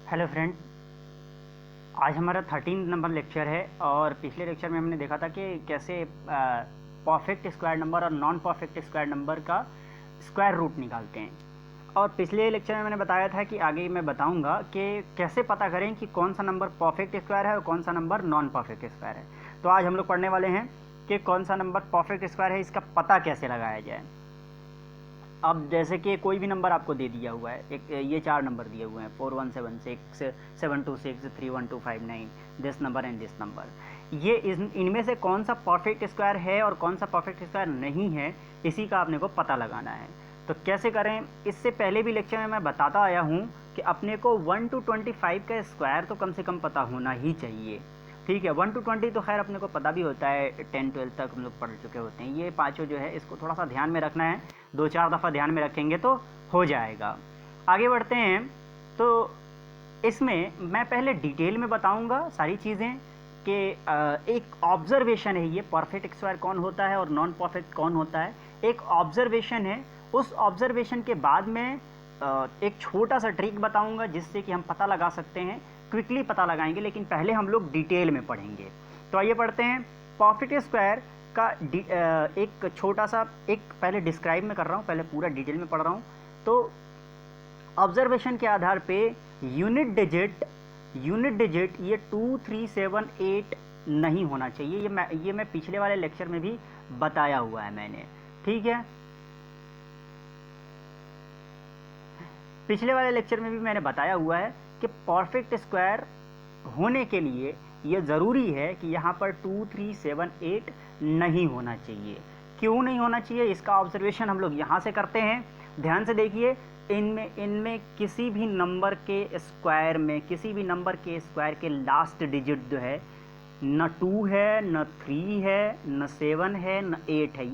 Hello friend, आज हमारा 13 number lecture है और पिछले लेक्चर में हमने देखा था कि कैसे परफेक्ट स्क्वायर नंबर और नॉन परफेक्ट स्क्वायर नंबर का स्क्वायर रूट निकालते हैं। और पिछले लेक्चर में मैंने बताया था कि आगे मैं बताऊंगा कि कैसे पता करें कि कौन सा नंबर परफेक्ट स्क्वायर है और कौन सा नंबर नॉन परफेक्ट स्क्वायर है। तो आज हम लोग पढ़ने वाले हैं कि कौन सा नंबर परफेक्ट स्क्वायर है, इसका पता कैसे लगाया जाए। अब जैसे कि कोई भी नंबर आपको दे दिया हुआ है, एक ये 4 नंबर दिए हुए हैं 4176 726 31259, this number and this number. ये इनमें से कौन सा परफेक्ट स्क्वायर है और कौन सा परफेक्ट स्क्वायर नहीं है, इसी का आपने को पता लगाना है। तो कैसे करें, इससे पहले भी लेक्चर में मैं बताता आया हूँ कि अपने को 1 to 25 का स्क्वायर तो कम से कम पता होना ही चाहिए। ठीक है, 1 to 20 तो खैर अपने को पता भी होता है, 10-12 तक हम लोग पढ़ चुके होते हैं। ये पाँचों जो है इसको थोड़ा सा ध्यान में रखना है, 2-4 दफ़ा ध्यान में रखेंगे तो हो जाएगा। आगे बढ़ते हैं। तो इसमें मैं पहले डिटेल में बताऊंगा सारी चीज़ें कि एक ऑब्जर्वेशन है, ये परफेक्ट स्क्वायर कौन होता है और नॉन परफेक्ट कौन होता है, एक ऑब्जर्वेशन है। उस ऑब्जर्वेशन के बाद में एक छोटा सा ट्रिक बताऊंगा जिससे कि हम पता लगा सकते हैं, क्विकली पता लगाएंगे, लेकिन पहले हम लोग डिटेल में पढ़ेंगे। तो आइए पढ़ते हैं। परफेक्ट स्क्वायर का एक छोटा सा एक पहले डिस्क्राइब में कर रहा हूँ, पहले पूरा डिटेल में पढ़ रहा हूँ। तो ऑब्जर्वेशन के आधार पे यूनिट डिजिट ये 2, 3, 7, 8 नहीं होना चाहिए। ये मैं पिछले वाले लेक्चर में भी बताया हुआ है मैंने। ठीक है, पिछले वाले लेक्चर में भी मैंने बताया हुआ है कि परफेक्ट स्क्वायर होने के लिए ये ज़रूरी है कि यहाँ पर 2, 3, 7, 8 नहीं होना चाहिए। क्यों नहीं होना चाहिए, इसका ऑब्जर्वेशन हम लोग यहाँ से करते हैं। ध्यान से देखिए, इनमें किसी भी नंबर के स्क्वायर में, किसी भी नंबर के स्क्वायर के लास्ट डिजिट जो है न 2 है, न 3 है, न 7 है, न 8 है।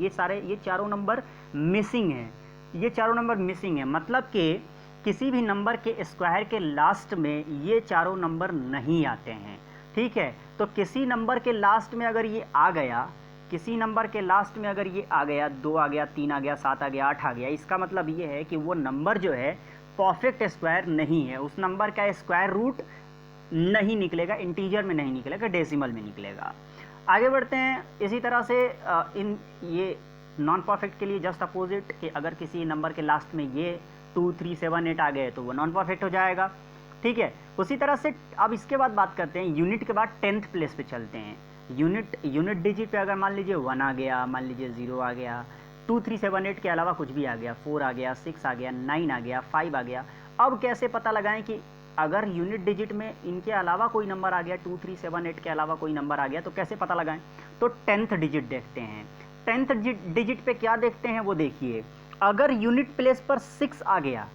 ये चारों नंबर मिसिंग हैं। ये चारों नंबर मिसिंग है, मतलब कि किसी भी नंबर के स्क्वायर के लास्ट में ये चारों नंबर नहीं आते हैं। ठीक है, तो किसी नंबर के लास्ट में अगर ये आ गया, किसी नंबर के लास्ट में अगर ये आ गया, 2 आ गया, 3 आ गया, 7 आ गया, 8 आ गया, इसका मतलब ये है कि वो नंबर जो है परफेक्ट स्क्वायर नहीं है। उस नंबर का स्क्वायर रूट नहीं निकलेगा, इंटीजर में नहीं निकलेगा, डेसिमल में निकलेगा। आगे बढ़ते हैं। इसी तरह से ये नॉन परफेक्ट के लिए जस्ट अपोजिट कि अगर किसी नंबर के लास्ट में ये 2, 3, 7, 8 आ गए तो वो नॉन परफेक्ट हो जाएगा। ठीक है, उसी तरह से अब इसके बाद बात करते हैं, यूनिट के बाद 10th प्लेस पे चलते हैं। यूनिट डिजिट पे अगर मान लीजिए 1 आ गया, मान लीजिए 0 आ गया, 2, 3, 7, 8 के अलावा कुछ भी आ गया, 4 आ गया, 6 आ गया, 9 आ गया, 5 आ गया। अब कैसे पता लगाएं कि अगर यूनिट डिजिट में इनके अलावा कोई नंबर आ गया, 2, 3, 7, 8 के अलावा कोई नंबर आ गया, तो कैसे पता लगाएं? तो 10th डिजिट देखते हैं। 10th डिजिट पे क्या देखते हैं वो देखिए। अगर यूनिट प्लेस पर 6 आ गया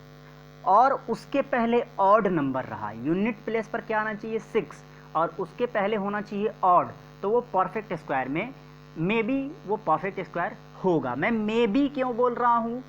और उसके पहले ऑड नंबर रहा, यूनिट प्लेस पर क्या आना चाहिए 6 और उसके पहले होना चाहिए ऑड, तो वो परफेक्ट स्क्वायर में मे बी वो परफेक्ट स्क्वायर होगा। मैं मे बी क्यों बोल रहा हूँ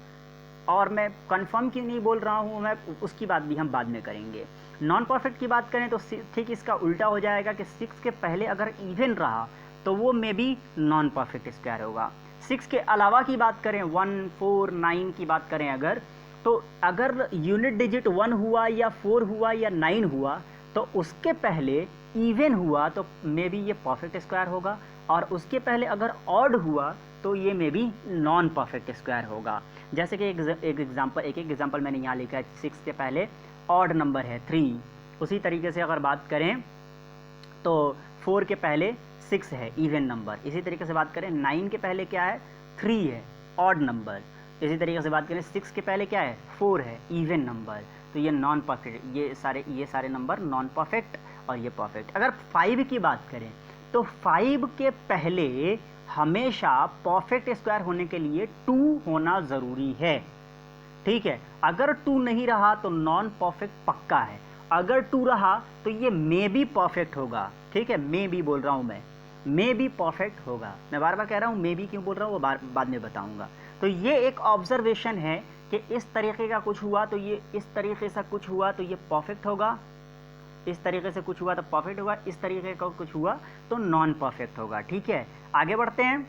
और मैं कंफर्म क्यों नहीं बोल रहा हूँ, मैं उसकी बात भी हम बाद में करेंगे। नॉन परफेक्ट की बात करें तो ठीक इसका उल्टा हो जाएगा कि 6 के पहले अगर इवन रहा तो वो may be non perfect square होगा। 6 के अलावा की बात करें, 1, 4, 9 की बात करें अगर, तो अगर यूनिट डिजिट 1 हुआ या 4 हुआ या 9 हुआ तो उसके पहले इवन हुआ तो मे बी ये परफेक्ट स्क्वायर होगा, और उसके पहले अगर ऑड हुआ तो ये may be non perfect square होगा। जैसे कि एक एग्जांपल मैंने यहाँ लिखा है, 6 के पहले ऑड नंबर है 3। उसी तरीके से अगर बात करें तो 4 के पहले 6 है, इवन नंबर। इसी तरीके से बात करें 9 के पहले क्या है, 3 है, ऑड नंबर। इसी तरीके से बात करें 6 के पहले क्या है, 4 है, इवन नंबर। तो ये नॉन परफेक्ट, ये सारे नंबर नॉन परफेक्ट और ये परफेक्ट। अगर 5 की बात करें तो 5 के पहले हमेशा परफेक्ट स्क्वायर होने के लिए 2 होना ज़रूरी है। ठीक है, अगर 2 नहीं रहा तो नॉन परफेक्ट पक्का है, अगर 2 रहा तो ये मे बी परफेक्ट होगा। ठीक है, मे बी बोल रहा हूँ मैं, मे बी परफेक्ट होगा। मैं बार बार कह रहा हूँ मे बी क्यों बोल रहा हूँ, वो बाद में बताऊँगा। तो ये एक ऑब्जर्वेशन है कि इस तरीके का कुछ हुआ तो ये, इस तरीके से कुछ हुआ तो ये परफेक्ट होगा, इस तरीके से कुछ हुआ तो परफेक्ट होगा, इस तरीके का कुछ हुआ तो नॉन परफेक्ट होगा। ठीक है, आगे बढ़ते हैं।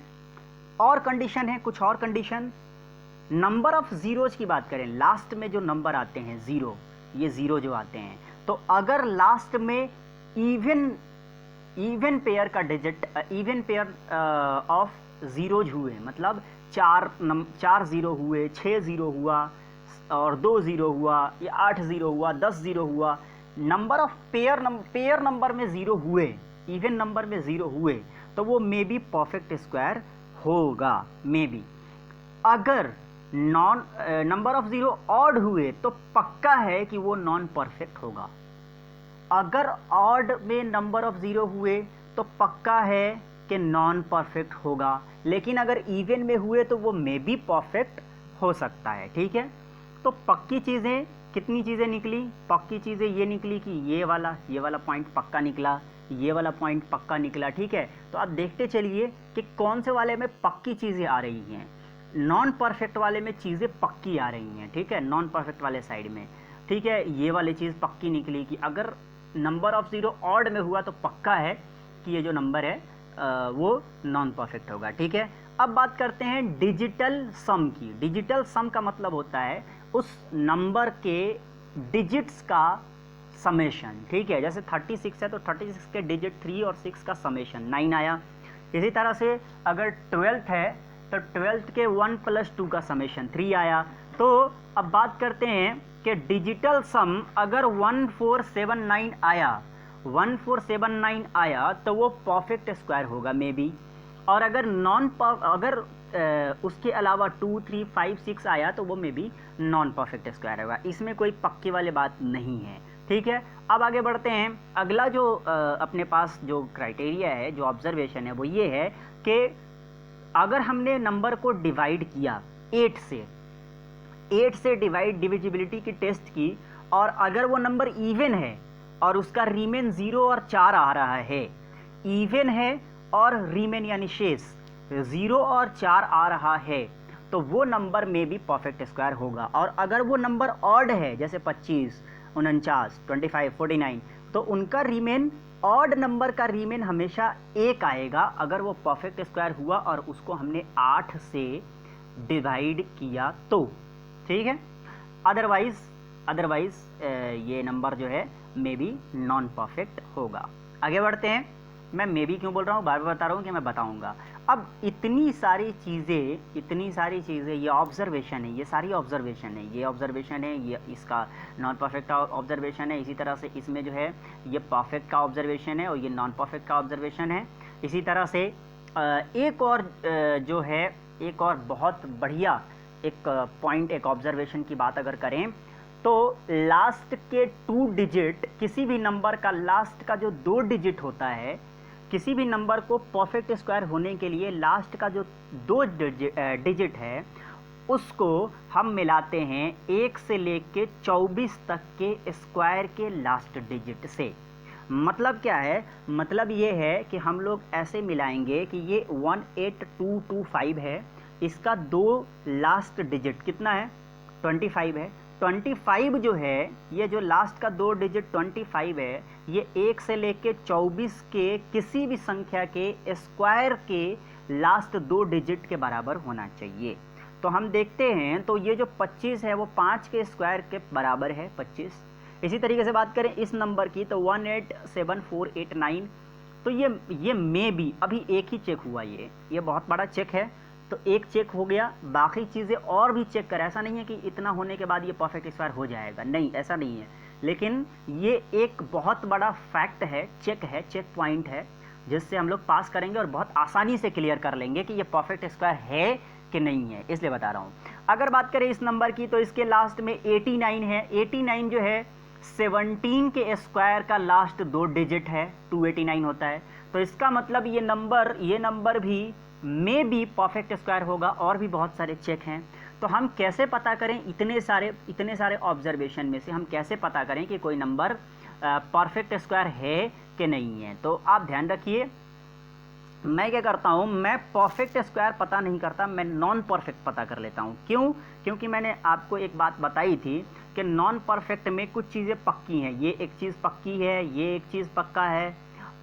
और कंडीशन है, कुछ और कंडीशन। नंबर ऑफ जीरोज की बात करें, लास्ट में जो नंबर आते हैं 0, ये 0 जो आते हैं, तो अगर लास्ट में इवन पेयर का digit, even pair of zeros हुए, मतलब 4 जीरो हुए, 6 जीरो हुआ और 2 जीरो हुआ या 8 जीरो हुआ, 10 जीरो हुआ, नंबर ऑफ पेयर नंबर में जीरो हुए, इवन नंबर में जीरो हुए, तो वो मे बी परफेक्ट स्क्वायर होगा, मे बी। अगर नंबर ऑफ जीरो ऑड हुए तो पक्का है कि वो नॉन परफेक्ट होगा। अगर ऑड में नंबर ऑफ जीरो हुए तो पक्का है कि नॉन परफेक्ट होगा, लेकिन अगर इवन में हुए तो वो मे बी परफेक्ट हो सकता है। ठीक है, तो पक्की चीज़ें कितनी चीज़ें निकली? पक्की चीज़ें ये निकली कि ये वाला पॉइंट पक्का निकला, ये वाला पॉइंट पक्का निकला। ठीक है, तो आप देखते चलिए कि कौन से वाले में पक्की चीज़ें आ रही हैं, नॉन परफेक्ट वाले में चीज़ें पक्की आ रही हैं। ठीक है, नॉन परफेक्ट वाले साइड में। ठीक है, ये वाली चीज़ पक्की निकली कि अगर नंबर ऑफ जीरो ऑड में हुआ तो पक्का है कि ये जो नंबर है वो नॉन परफेक्ट होगा। ठीक है, अब बात करते हैं डिजिटल सम की। डिजिटल सम का मतलब होता है उस नंबर के डिजिट्स का समेशन। ठीक है, जैसे 36 है तो 36 के डिजिट 3 और 6 का समेशन 9 आया। इसी तरह से अगर 12 है तो 12 के 1 + 2 का समेशन 3 आया। तो अब बात करते हैं कि डिजिटल सम अगर 1479 आया, 1479 आया तो वो परफेक्ट स्क्वायर होगा मे बी। और अगर उसके अलावा 2, 3, 5, 6 आया तो वो may be non perfect square होगा। इसमें कोई पक्की वाली बात नहीं है। ठीक है, अब आगे बढ़ते हैं। अगला जो अपने पास जो क्राइटेरिया है, जो ऑब्जर्वेशन है, वो ये है कि अगर हमने नंबर को डिवाइड किया 8 से डिविजिबिलिटी की टेस्ट की, और अगर वो नंबर इवन है और उसका रीमेन 0 और 4 आ रहा है, इवन है और रीमेन यानी शेष 0 और 4 आ रहा है, तो वो नंबर में भी परफेक्ट स्क्वायर होगा। और अगर वो नंबर ऑड है, जैसे 25, 49, 25, 49, तो उनका रीमेन, ऑड नंबर का रीमेन हमेशा 1 आएगा अगर वो परफेक्ट स्क्वायर हुआ और उसको हमने 8 से डिवाइड किया तो। ठीक है, अदरवाइज ये नंबर जो है मे बी नॉन परफेक्ट होगा। आगे बढ़ते हैं। मैं मे बी क्यों बोल रहा हूँ, बार बार बता रहा हूँ कि मैं बताऊँगा। अब इतनी सारी चीज़ें, ये ऑब्जर्वेशन है, ये सारी ऑब्जर्वेशन है, ये ऑब्जर्वेशन है, ये इसका नॉन परफेक्ट ऑब्जर्वेशन है, इसी तरह से इसमें जो है ये परफेक्ट का ऑब्जर्वेशन है और ये नॉन परफेक्ट का ऑब्जर्वेशन है। इसी तरह से एक और जो है, एक और बहुत बढ़िया एक पॉइंट, एक ऑब्जर्वेशन की बात अगर करें तो लास्ट के 2 डिजिट, किसी भी नंबर का लास्ट का जो 2 डिजिट होता है, किसी भी नंबर को परफेक्ट स्क्वायर होने के लिए लास्ट का जो 2 डिजिट है उसको हम मिलाते हैं 1 से लेके 24 तक के स्क्वायर के लास्ट डिजिट से। मतलब क्या है? मतलब ये है कि हम लोग ऐसे मिलाएंगे कि ये 18225 है, इसका 2 लास्ट डिजिट कितना है? 25 है। 25 जो है, ये जो लास्ट का 2 डिजिट 25 है, ये 1 से लेके 24 के किसी भी संख्या के स्क्वायर के लास्ट 2 डिजिट के बराबर होना चाहिए। तो हम देखते हैं तो ये जो 25 है वो 5 के स्क्वायर के बराबर है 25। इसी तरीके से बात करें इस नंबर की तो 187489, तो ये मे बी अभी एक ही चेक हुआ, ये बहुत बड़ा चेक है, तो एक चेक हो गया, बाकी चीज़ें और भी चेक करें। ऐसा नहीं है कि इतना होने के बाद ये परफेक्ट स्क्वायर हो जाएगा, नहीं ऐसा नहीं है, लेकिन ये एक बहुत बड़ा फैक्ट है, चेक पॉइंट है, जिससे हम लोग पास करेंगे और बहुत आसानी से क्लियर कर लेंगे कि ये परफेक्ट स्क्वायर है कि नहीं है, इसलिए बता रहा हूँ। अगर बात करें इस नंबर की तो इसके लास्ट में 89 है। 89 जो है 17 के स्क्वायर का लास्ट 2 डिजिट है, 289 होता है, तो इसका मतलब ये नंबर भी में भी परफेक्ट स्क्वायर होगा। और भी बहुत सारे चेक हैं, तो हम कैसे पता करें? इतने सारे ऑब्जर्वेशन में से हम कैसे पता करें कि कोई नंबर परफेक्ट स्क्वायर है कि नहीं है? तो आप ध्यान रखिए, मैं क्या करता हूँ, मैं परफेक्ट स्क्वायर पता नहीं करता, मैं नॉन परफेक्ट पता कर लेता हूँ। क्यों? क्योंकि मैंने आपको एक बात बताई थी कि नॉन परफेक्ट में कुछ चीज़ें पक्की हैं, ये एक चीज़ पक्की है, ये एक चीज़ पक्का है,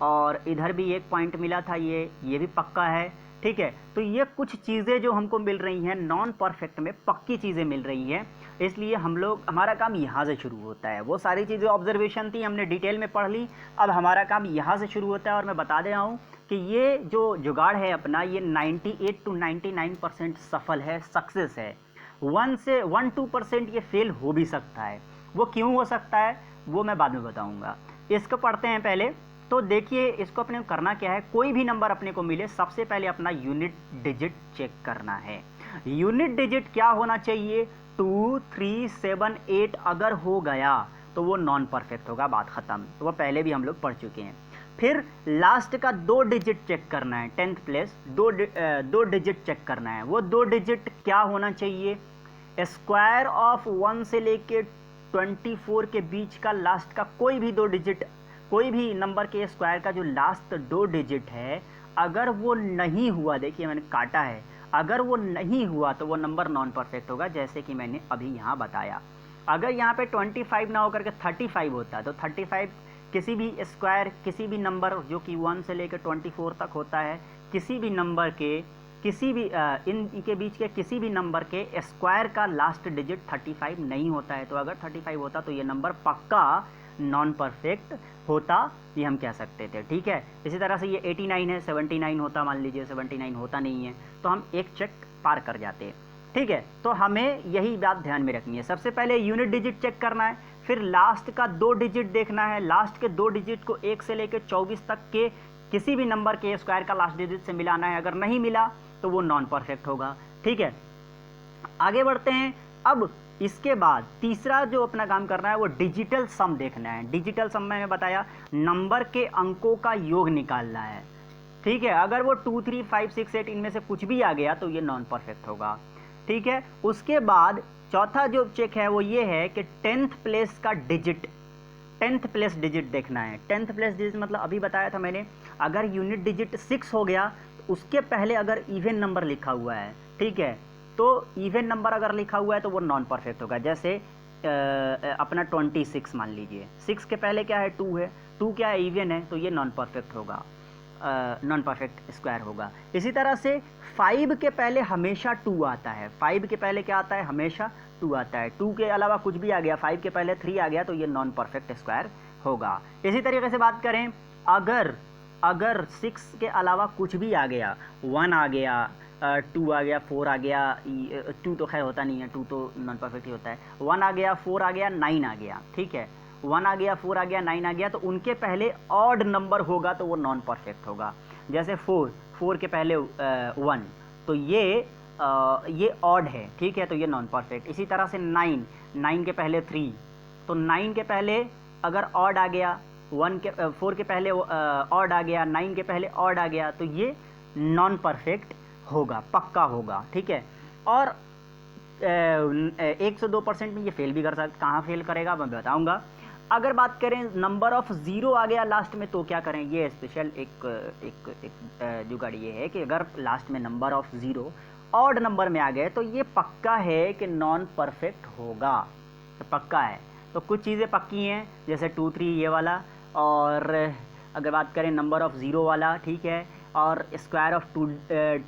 और इधर भी एक पॉइंट मिला था, ये भी पक्का है। ठीक है, तो ये कुछ चीज़ें जो हमको मिल रही हैं नॉन परफेक्ट में, पक्की चीज़ें मिल रही हैं, इसलिए हमारा काम यहाँ से शुरू होता है। वो सारी चीज़ें ऑब्जर्वेशन थी, हमने डिटेल में पढ़ ली, अब हमारा काम यहाँ से शुरू होता है। और मैं बता दे रहा हूँ कि ये जो जुगाड़ है अपना, ये 98 to 99% सफल है, सक्सेस है। 1-2% ये फेल हो भी सकता है। वो क्यों हो सकता है वो मैं बाद में बताऊँगा। इसको पढ़ते हैं पहले। तो देखिए, इसको अपने को करना क्या है, कोई भी नंबर अपने को मिले, सबसे पहले अपना यूनिट डिजिट चेक करना है। यूनिट डिजिट क्या होना चाहिए, 2, 3, 7, 8 अगर हो गया तो वो नॉन परफेक्ट होगा, बात खत्म। तो वो पहले भी हम लोग पढ़ चुके हैं। फिर लास्ट का 2 डिजिट चेक करना है, 10th प्लेस 2 डिजिट चेक करना है। वो 2 डिजिट क्या होना चाहिए, स्क्वायर ऑफ 1 से लेके 24 के बीच का लास्ट का कोई भी 2 डिजिट, कोई भी नंबर के स्क्वायर का जो लास्ट 2 डिजिट है, अगर वो नहीं हुआ, देखिए मैंने काटा है, अगर वो नहीं हुआ तो वो नंबर नॉन परफेक्ट होगा, जैसे कि मैंने अभी यहाँ बताया। अगर यहाँ पे 25 ना होकर के 35 होता तो 35 किसी भी स्क्वायर, किसी भी नंबर जो कि 1 से लेकर 24 तक होता है, किसी भी नंबर के, किसी भी इनके बीच के किसी भी नंबर के स्क्वायर का लास्ट डिजिट 35 नहीं होता है। तो अगर 35 होता तो ये नंबर पक्का नॉन परफेक्ट होता, ये हम कह सकते थे, ठीक है। इसी तरह से ये 89 है, 79 होता, मान लीजिए 79 होता नहीं है तो हम एक चेक पार कर जाते, ठीक है। तो हमें यही बात ध्यान में रखनी है, सबसे पहले यूनिट डिजिट चेक करना है, फिर लास्ट का 2 डिजिट देखना है। लास्ट के 2 डिजिट को 1 से लेकर 24 तक के किसी भी नंबर के स्क्वायर का लास्ट डिजिट से मिलाना है, अगर नहीं मिला तो वो नॉन परफेक्ट होगा, ठीक है। आगे बढ़ते हैं। अब इसके बाद तीसरा जो अपना काम करना है वो डिजिटल सम देखना है। डिजिटल सम में बताया नंबर के अंकों का योग निकालना है, ठीक है। अगर वो 2, 3, 5, 6, 8 इनमें से कुछ भी आ गया तो ये नॉन परफेक्ट होगा, ठीक है। उसके बाद चौथा जो चेक है वो ये है कि 10th प्लेस का डिजिट, 10th प्लेस डिजिट देखना है। 10th प्लेस डिजिट मतलब अभी बताया था मैंने, अगर यूनिट डिजिट 6 हो गया तो उसके पहले अगर इवन नंबर लिखा हुआ है, ठीक है, तो इवन नंबर अगर लिखा हुआ है तो वो नॉन परफेक्ट होगा। जैसे अपना 26 मान लीजिए, 6 के पहले क्या है, 2 है, 2 क्या है, इवन है, तो ये नॉन परफेक्ट होगा, नॉन परफेक्ट स्क्वायर होगा। इसी तरह से 5 के पहले हमेशा 2 आता है, 5 के पहले क्या आता है, हमेशा 2 आता है। 2 के अलावा कुछ भी आ गया, 5 के पहले 3 आ गया तो ये नॉन परफेक्ट स्क्वायर होगा। इसी तरीके से बात करें, अगर 6 के अलावा कुछ भी आ गया, 1 आ गया, 2 आ गया, 4 आ गया, 2 तो खैर होता नहीं है, 2 तो नॉन परफेक्ट ही होता है, 1 आ गया, 4 आ गया, 9 आ गया, ठीक है, 1 आ गया, 4 आ गया, 9 आ गया, तो उनके पहले ऑड नंबर होगा तो वो नॉन परफेक्ट होगा। जैसे 4 के पहले 1 तो ये ऑड है, ठीक है, तो ये नॉन परफेक्ट। इसी तरह से 9 के पहले 3, तो 9 के पहले अगर ऑड आ गया, 4 के पहले ऑड आ गया, 9 के पहले ऑड आ गया, तो ये नॉन परफेक्ट होगा, पक्का होगा, ठीक है। और 102% में ये फेल भी कर सकता, कहाँ फेल करेगा मैं बताऊंगा। अगर बात करें नंबर ऑफ 0 आ गया लास्ट में तो क्या करें, ये स्पेशल एक जुगाड़ ये है कि अगर लास्ट में नंबर ऑफ 0 ऑड नंबर में आ गए तो ये पक्का है कि नॉन परफेक्ट होगा, तो पक्का है। तो कुछ चीज़ें पक्की हैं, जैसे 2, 3 ये वाला, और अगर बात करें नंबर ऑफ 0 वाला, ठीक है, और स्क्वायर ऑफ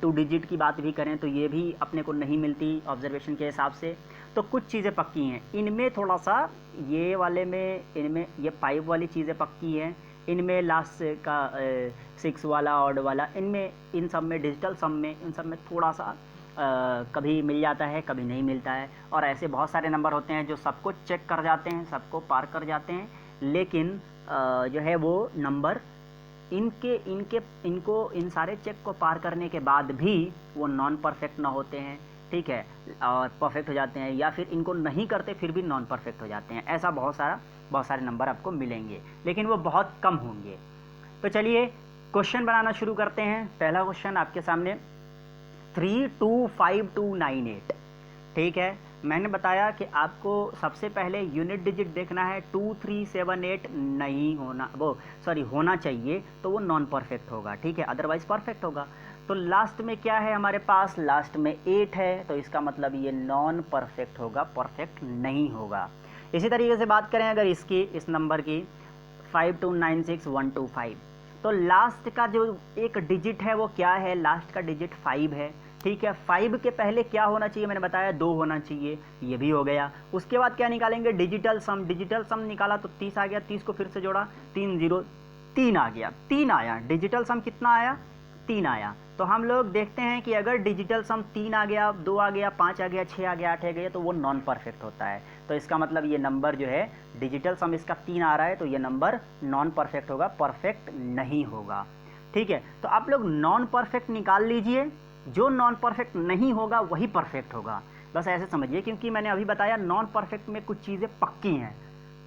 2 डिजिट की बात भी करें तो ये भी अपने को नहीं मिलती ऑब्जर्वेशन के हिसाब से। तो कुछ चीज़ें पक्की हैं, इनमें थोड़ा सा ये वाले में, इनमें ये 5 वाली चीज़ें पक्की हैं, इनमें लास्ट का 6 वाला, ऑड वाला, इनमें, इन सब में, डिजिटल सम में, इन सब में थोड़ा सा कभी मिल जाता है, कभी नहीं मिलता है। और ऐसे बहुत सारे नंबर होते हैं जो सबको चेक कर जाते हैं, सबको पार कर जाते हैं, लेकिन जो है वो नंबर इनको इन सारे चेक को पार करने के बाद भी वो नॉन परफेक्ट ना होते हैं, ठीक है, और परफेक्ट हो जाते हैं, या फिर इनको नहीं करते फिर भी नॉन परफेक्ट हो जाते हैं। ऐसा बहुत सारे नंबर आपको मिलेंगे, लेकिन वो बहुत कम होंगे। तो चलिए क्वेश्चन बनाना शुरू करते हैं। पहला क्वेश्चन आपके सामने, 325298, ठीक है। मैंने बताया कि आपको सबसे पहले यूनिट डिजिट देखना है, 2378 नहीं होना, होना चाहिए, तो वो नॉन परफेक्ट होगा, ठीक है, अदरवाइज परफेक्ट होगा। तो लास्ट में क्या है हमारे पास, लास्ट में 8 है, तो इसका मतलब ये नॉन परफेक्ट होगा, परफेक्ट नहीं होगा। इसी तरीके से बात करें अगर इस नंबर की 5296125, तो लास्ट का जो एक डिजिट है वो क्या है, लास्ट का डिजिट 5 है, ठीक है। 5 के पहले क्या होना चाहिए, मैंने बताया 2 होना चाहिए, ये भी हो गया। उसके बाद क्या निकालेंगे, डिजिटल सम। डिजिटल सम निकाला तो 30 आ गया, 30 को फिर से जोड़ा, 3 आ गया, 3 आया। डिजिटल सम कितना आया, 3 आया। तो हम लोग देखते हैं कि अगर डिजिटल सम 3 आ गया, 2 आ गया, 5 आ गया, 6 आ गया, 8 आ गया, तो वो नॉन परफेक्ट होता है। तो इसका मतलब ये नंबर जो है, डिजिटल सम इसका 3 आ रहा है, तो ये नंबर नॉन परफेक्ट होगा, परफेक्ट नहीं होगा। ठीक है, तो आप लोग नॉन परफेक्ट निकाल लीजिए, जो नॉन परफेक्ट नहीं होगा वही परफेक्ट होगा, बस ऐसे समझिए। क्योंकि मैंने अभी बताया नॉन परफेक्ट में कुछ चीज़ें पक्की हैं,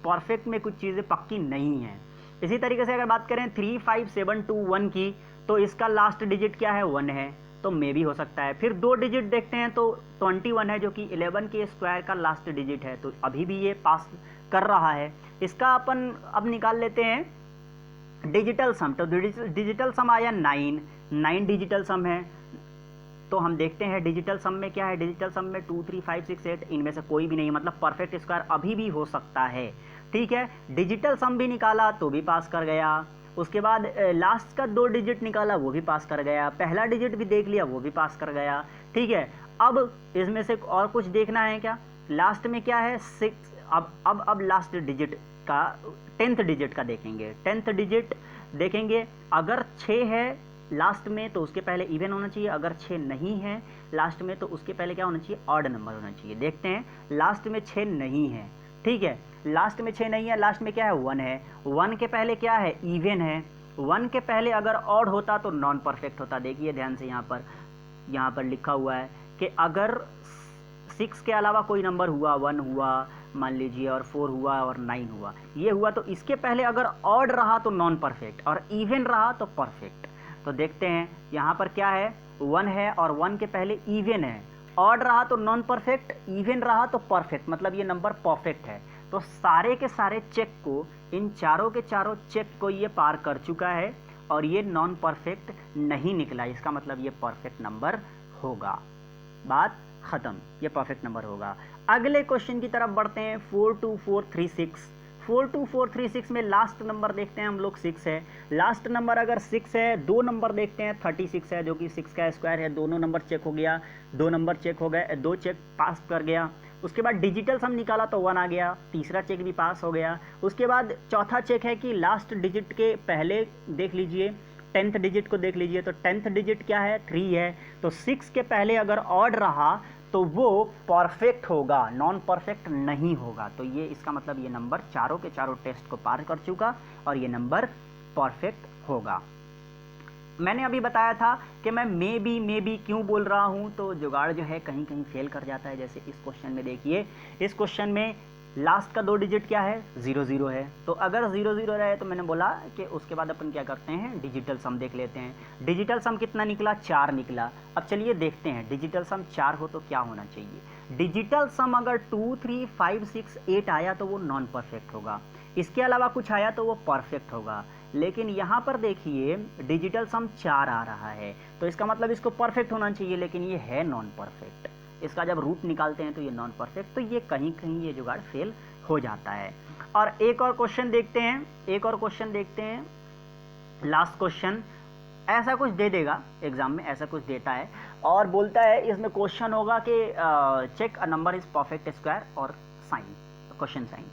परफेक्ट में कुछ चीज़ें पक्की नहीं हैं। इसी तरीके से अगर बात करें 3, 5, 7, 2, 1 की, तो इसका लास्ट डिजिट क्या है, 1 है, तो मे भी हो सकता है। फिर 2 डिजिट देखते हैं तो 21 है, जो कि 11 के स्क्वायर का लास्ट डिजिट है, तो अभी भी ये पास कर रहा है। इसका अपन अब निकाल लेते हैं डिजिटल सम। तो डिजिटल सम आया 9 डिजिटल सम है। तो हम देखते हैं डिजिटल सम में क्या है, डिजिटल सम में 2, 3, 5, 6, 8 इनमें से कोई भी नहीं, मतलब परफेक्ट स्क्वायर अभी भी हो सकता है। ठीक है, डिजिटल सम भी निकाला तो भी पास कर गया। उसके बाद लास्ट का 2 डिजिट निकाला, वो भी पास कर गया। पहला डिजिट भी देख लिया, वो भी पास कर गया। ठीक है, अब इसमें से और कुछ देखना है क्या, लास्ट में क्या है 6। अब लास्ट डिजिट का 10th डिजिट का देखेंगे। 10th डिजिट देखेंगे, अगर 6 है लास्ट में तो उसके पहले इवन होना चाहिए, अगर 6 नहीं है लास्ट में तो उसके पहले क्या होना चाहिए, ऑड नंबर होना चाहिए। देखते हैं, लास्ट में 6 नहीं है। ठीक है, लास्ट में 6 नहीं है, लास्ट में क्या है, 1 है। 1 के पहले क्या है, इवन है। 1 के पहले अगर ऑड होता तो नॉन परफेक्ट होता। देखिए ध्यान से, यहाँ पर लिखा हुआ है कि अगर 6 के अलावा कोई नंबर हुआ, 1 हुआ मान लीजिए, और 4 हुआ और 9 हुआ, ये हुआ, तो इसके पहले अगर ऑड रहा तो नॉन परफेक्ट, और इवन रहा तो परफेक्ट। तो देखते हैं यहाँ पर क्या है, 1 है और 1 के पहले इवन है। ऑड रहा तो नॉन परफेक्ट, इवन रहा तो परफेक्ट, मतलब ये नंबर परफेक्ट है। तो सारे के सारे चेक को, इन चारों के चारों चेक को ये पार कर चुका है और ये नॉन परफेक्ट नहीं निकला। इसका मतलब ये परफेक्ट नंबर होगा। बात खत्म, ये परफेक्ट नंबर होगा। अगले क्वेश्चन की तरफ बढ़ते हैं, 42436। 42436 में लास्ट नंबर देखते हैं हम लोग, 6 है। लास्ट नंबर अगर 6 है, 2 नंबर देखते हैं, 36 है, जो कि 6 का स्क्वायर है। दोनों नंबर चेक हो गया, 2 नंबर चेक हो गए, 2 चेक पास कर गया। उसके बाद डिजिटल सम निकाला तो 1 आ गया, तीसरा चेक भी पास हो गया। उसके बाद चौथा चेक है कि लास्ट डिजिट के पहले देख लीजिए, 10th डिजिट को देख लीजिए, तो 10th डिजिट क्या है, 3 है। तो 6 के पहले अगर ऑड रहा तो वो परफेक्ट होगा, नॉन परफेक्ट नहीं होगा। तो ये इसका मतलब ये नंबर चारों के चारों टेस्ट को पार कर चुका और ये नंबर परफेक्ट होगा। मैंने अभी बताया था कि मैं मे बी क्यों बोल रहा हूँ, तो जुगाड़ जो है कहीं कहीं फेल कर जाता है। जैसे इस क्वेश्चन में देखिए, इस क्वेश्चन में लास्ट का 2 डिजिट क्या है, 00 है। तो अगर 00 रहे तो मैंने बोला कि उसके बाद अपन क्या करते हैं, डिजिटल सम देख लेते हैं। डिजिटल सम कितना निकला, 4 निकला। अब चलिए देखते हैं, डिजिटल सम 4 हो तो क्या होना चाहिए। डिजिटल सम अगर 2, 3, 5, 6, 8 आया तो वो नॉन परफेक्ट होगा, इसके अलावा कुछ आया तो वो परफेक्ट होगा। लेकिन यहाँ पर देखिए डिजिटल सम 4 आ रहा है, तो इसका मतलब इसको परफेक्ट होना चाहिए, लेकिन ये है नॉन परफेक्ट। इसका जब रूट निकालते हैं तो ये नॉन परफेक्ट, तो ये कहीं कहीं ये जुगाड़ फेल हो जाता है। और एक और क्वेश्चन देखते हैं, लास्ट क्वेश्चन। ऐसा कुछ दे देगा एग्जाम में, ऐसा कुछ देता है और बोलता है इसमें क्वेश्चन होगा कि check a number is perfect square और साइन, क्वेश्चन साइन।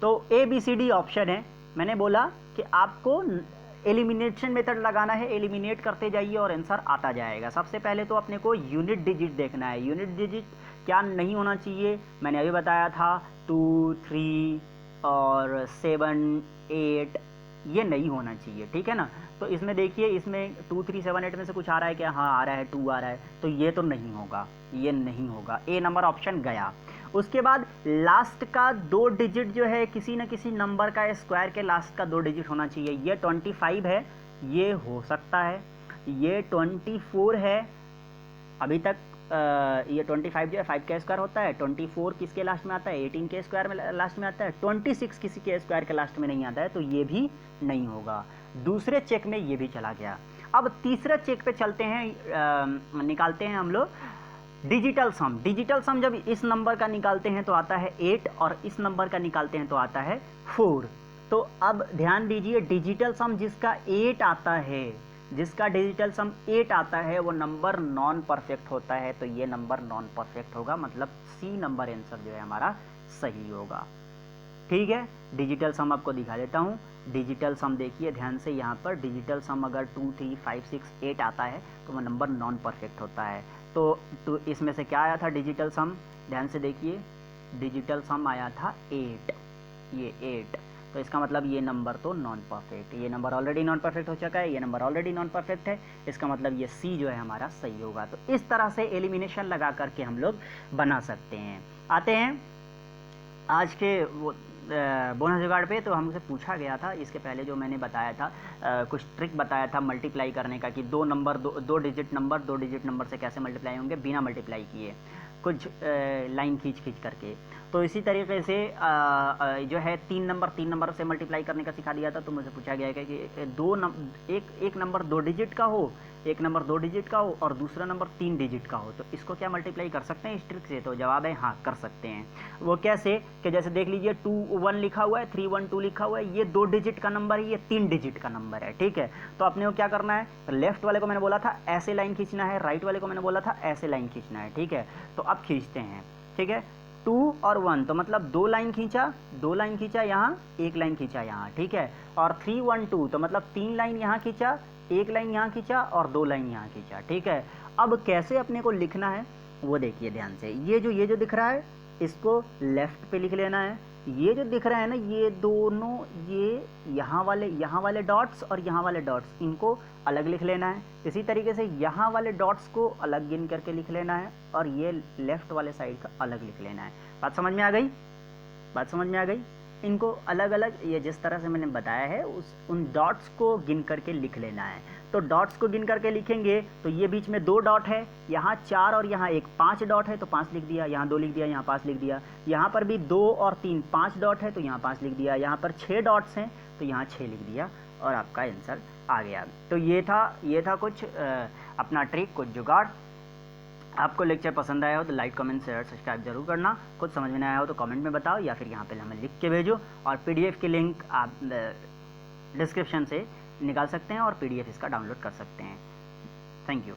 तो ABCD ऑप्शन है। मैंने बोला कि आपको एलिमिनेशन मेथड लगाना है, एलिमिनेट करते जाइए और आंसर आता जाएगा। सबसे पहले तो अपने को यूनिट डिजिट देखना है। यूनिट डिजिट क्या नहीं होना चाहिए, मैंने अभी बताया था, 2, 3 और 7, 8 ये नहीं होना चाहिए, ठीक है ना। तो इसमें देखिए, इसमें 2, 3, 7, 8 में से कुछ आ रहा है क्या, हाँ आ रहा है, 2 आ रहा है, तो ये तो नहीं होगा, ये नहीं होगा। A नंबर ऑप्शन गया। उसके बाद लास्ट का 2 डिजिट जो है, किसी न किसी नंबर का स्क्वायर के लास्ट का 2 डिजिट होना चाहिए। ये 25 है, ये हो सकता है। ये 24 है, अभी तक ये 25 जो है 5 का स्क्वायर होता है। 24 किसके लास्ट में आता है, 18 के स्क्वायर में लास्ट में आता है। 26 किसी के स्क्वायर के लास्ट में नहीं आता है, तो ये भी नहीं होगा। दूसरे चेक में ये भी चला गया। अब तीसरे चेक पे चलते हैं, निकालते हैं हम लोग डिजिटल सम। डिजिटल सम जब इस नंबर का निकालते हैं तो आता है 8 और इस नंबर का निकालते हैं तो आता है 4। तो अब ध्यान दीजिए, डिजिटल सम जिसका 8 आता है, जिसका डिजिटल सम 8 आता है वो नंबर नॉन परफेक्ट होता है, तो ये नंबर नॉन परफेक्ट होगा, मतलब सी नंबर आंसर जो है हमारा सही होगा। ठीक है, डिजिटल सम आपको दिखा देता हूँ। डिजिटल सम देखिए ध्यान से, यहाँ पर डिजिटल सम अगर 2, 3, 5, 6, 8 आता है तो वो नंबर नॉन परफेक्ट होता है। तो इसमें से क्या आया था डिजिटल सम, ध्यान से देखिए, डिजिटल सम आया था 8, ये 8, तो इसका मतलब ये नंबर तो नॉन परफेक्ट, ये नंबर ऑलरेडी नॉन परफेक्ट हो चुका है, ये नंबर ऑलरेडी नॉन परफेक्ट है, इसका मतलब ये सी जो है हमारा सही होगा। तो इस तरह से एलिमिनेशन लगा करके हम लोग बना सकते हैं। आते हैं आज के वो बोनस जुगाड़ पे। तो हमसे पूछा गया था, इसके पहले जो मैंने बताया था कुछ ट्रिक बताया था मल्टीप्लाई करने का, कि दो डिजिट नंबर से कैसे मल्टीप्लाई होंगे बिना मल्टीप्लाई किए, कुछ लाइन खींच करके। तो इसी तरीके से जो है तीन नंबर से मल्टीप्लाई करने का सिखा दिया था। तो मुझे पूछा गया है कि एक नंबर 2 डिजिट का हो, एक नंबर 2 डिजिट का हो और दूसरा नंबर 3 डिजिट का हो, तो इसको क्या मल्टीप्लाई कर सकते हैं इस ट्रिक से? तो जवाब है हाँ, कर सकते हैं। वो कैसे कि जैसे देख लीजिए 2 1 लिखा हुआ है, 3 1 2 लिखा हुआ है, ये 2 डिजिट का नंबर है, ये 3 डिजिट का नंबर है। ठीक है, तो अपने को क्या करना है, लेफ्ट वाले को मैंने बोला था ऐसे लाइन खींचना है, राइट वाले को मैंने बोला था ऐसे लाइन खींचना है। ठीक है, तो अब खींचते हैं। ठीक है, 2 और 1 तो मतलब 2 लाइन खींचा यहाँ, 1 लाइन खींचा यहाँ। ठीक है, और 3 1 2 तो मतलब 3 लाइन यहाँ खींचा, 1 लाइन यहाँ खींचा और 2 लाइन यहाँ खींचा। ठीक है, अब कैसे अपने को लिखना है वो देखिए ध्यान से। ये जो दिख रहा है इसको लेफ्ट पे लिख लेना है। ये जो दिख रहा है ना, ये दोनों, ये यहाँ वाले डॉट्स और यहाँ वाले डॉट्स, इनको अलग लिख लेना है। इसी तरीके से यहाँ वाले डॉट्स को अलग गिन करके लिख लेना है और ये लेफ्ट वाले साइड का अलग लिख लेना है। बात समझ में आ गई? इनको अलग अलग, ये जिस तरह से मैंने बताया है उन डॉट्स को गिन करके लिख लेना है। तो डॉट्स को गिन करके लिखेंगे तो ये बीच में 2 डॉट है, यहाँ 4 और यहाँ 1, 5 डॉट है तो 5 लिख दिया, यहाँ 2 लिख दिया, यहाँ 5 लिख दिया। यहाँ पर भी 2 और 3 5 डॉट है तो यहाँ 5 लिख दिया, यहाँ पर 6 डॉट्स हैं तो यहाँ 6 लिख दिया और आपका आंसर आ गया। तो ये था कुछ अपना ट्रिक, कुछ जुगाड़। आपको लेक्चर पसंद आया हो तो लाइक, कमेंट, शेयर, सब्सक्राइब जरूर करना। कुछ समझ में नहीं आया हो तो कमेंट में बताओ या फिर यहाँ पे हमें लिख के भेजो। और पीडीएफ की लिंक आप डिस्क्रिप्शन से निकाल सकते हैं और पीडीएफ इसका डाउनलोड कर सकते हैं। Thank you.